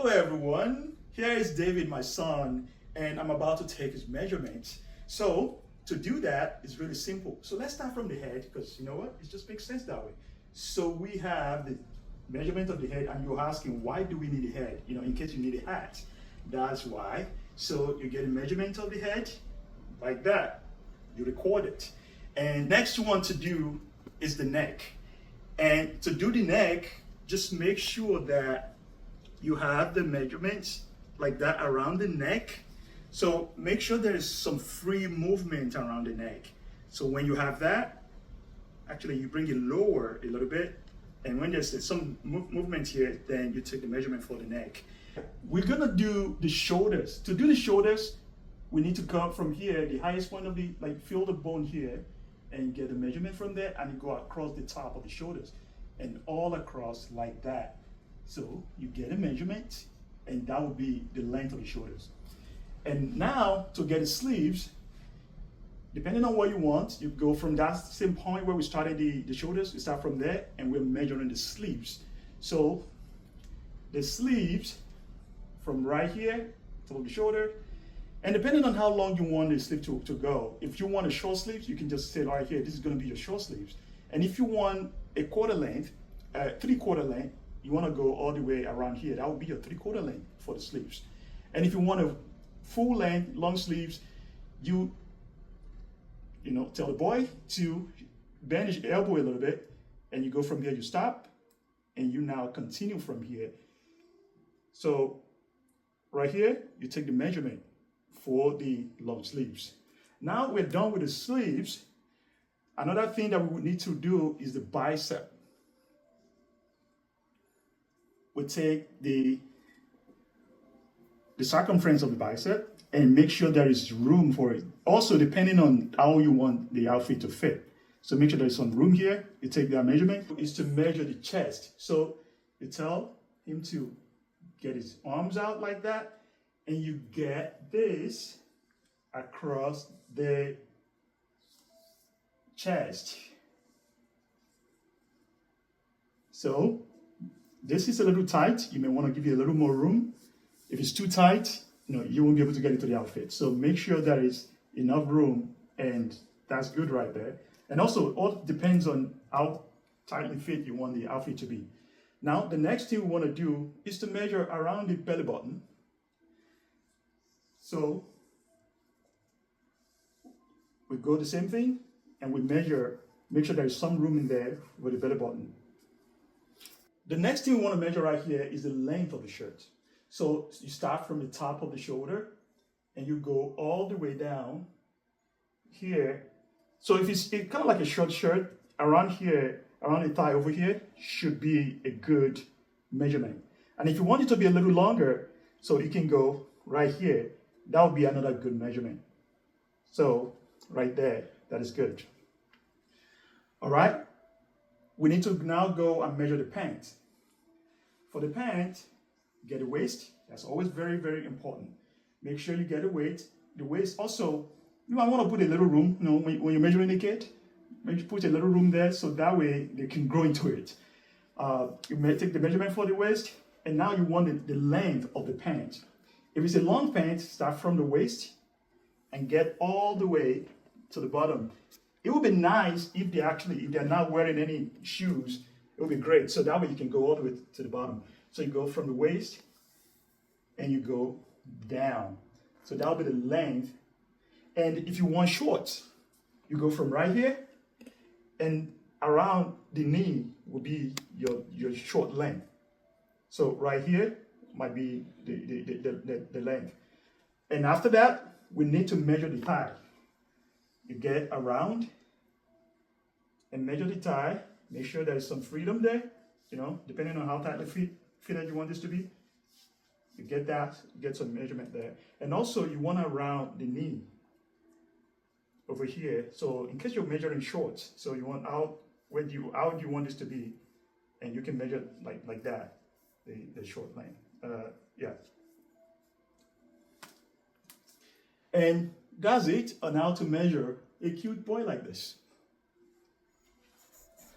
Hello everyone, here is David, my son, and I'm about to take his measurements. So to do that is really simple. So let's start from the head because you know what, it just makes sense that way. So we have the measurement of the head and you're asking why do we need a head? In case you need a hat, that's why. So you get a measurement of the head like that, you record it. And next you want to do is the neck. And to do the neck, just make sure that you have the measurements like that around the neck. So make sure there is some free movement around the neck. So when you have that, actually you bring it lower a little bit. And when there's some movement here, then you take the measurement for the neck. We're gonna do the shoulders. To do the shoulders, we need to come from here, the highest point of the, feel the bone here, and get the measurement from there, and you go across the top of the shoulders, and all across like that. So you get a measurement, and that will be the length of the shoulders. And now to get the sleeves, depending on what you want, you go from that same point where we started the shoulders, you start from there, and we're measuring the sleeves. So the sleeves from right here to the shoulder, and depending on how long you want the sleeve to go, if you want a short sleeves, you can just say right here, this is going to be your short sleeves. And if you want a quarter length, 3/4 length, you want to go all the way around here, that would be your 3/4 length for the sleeves. And if you want a full length, long sleeves, you tell the boy to bend his elbow a little bit, and you go from here, you stop, and you now continue from here. So right here, you take the measurement for the long sleeves. Now we're done with the sleeves. Another thing that we would need to do is the bicep. We take the circumference of the bicep and make sure there is room for it. Also, depending on how you want the outfit to fit. So make sure there's some room here. You take that measurement. Is to measure the chest. So you tell him to get his arms out like that, and you get this across the chest. So this is a little tight. You may want to give it a little more room. If it's too tight, you won't be able to get into the outfit. So make sure there is enough room, and that's good right there. And also, it all depends on how tightly fit you want the outfit to be. Now, the next thing we want to do is to measure around the belly button. So we go the same thing, and we measure, make sure there is some room in there with the belly button. The next thing we want to measure right here is the length of the shirt. So you start from the top of the shoulder, and you go all the way down here. So if it's kind of like a short shirt, around here, around the thigh over here, should be a good measurement. And if you want it to be a little longer, so you can go right here, that would be another good measurement. So right there, that is good. All right, we need to now go and measure the pant. For the pant, get a waist. That's always very, very important. Make sure you get a waist. The waist also, you might want to put a little room, when you're measuring the kid, maybe put a little room there so that way they can grow into it. You may take the measurement for the waist, and now you want the length of the pant. If it's a long pant, start from the waist and get all the way to the bottom. It would be nice if they're not wearing any shoes. It would be great. So that way you can go all the way to the bottom. So you go from the waist and you go down. So that will be the length. And if you want shorts, you go from right here, and around the knee will be your short length. So right here might be the length. And after that, we need to measure the thigh. You get around and measure the thigh. Make sure there is some freedom there, depending on how tightly fitted you want this to be. You get that, get some measurement there. And also you want to round the knee over here. So in case you're measuring shorts, so you want how do you want this to be? And you can measure like that, the short length. Yeah. And that's it on how to measure a cute boy like this.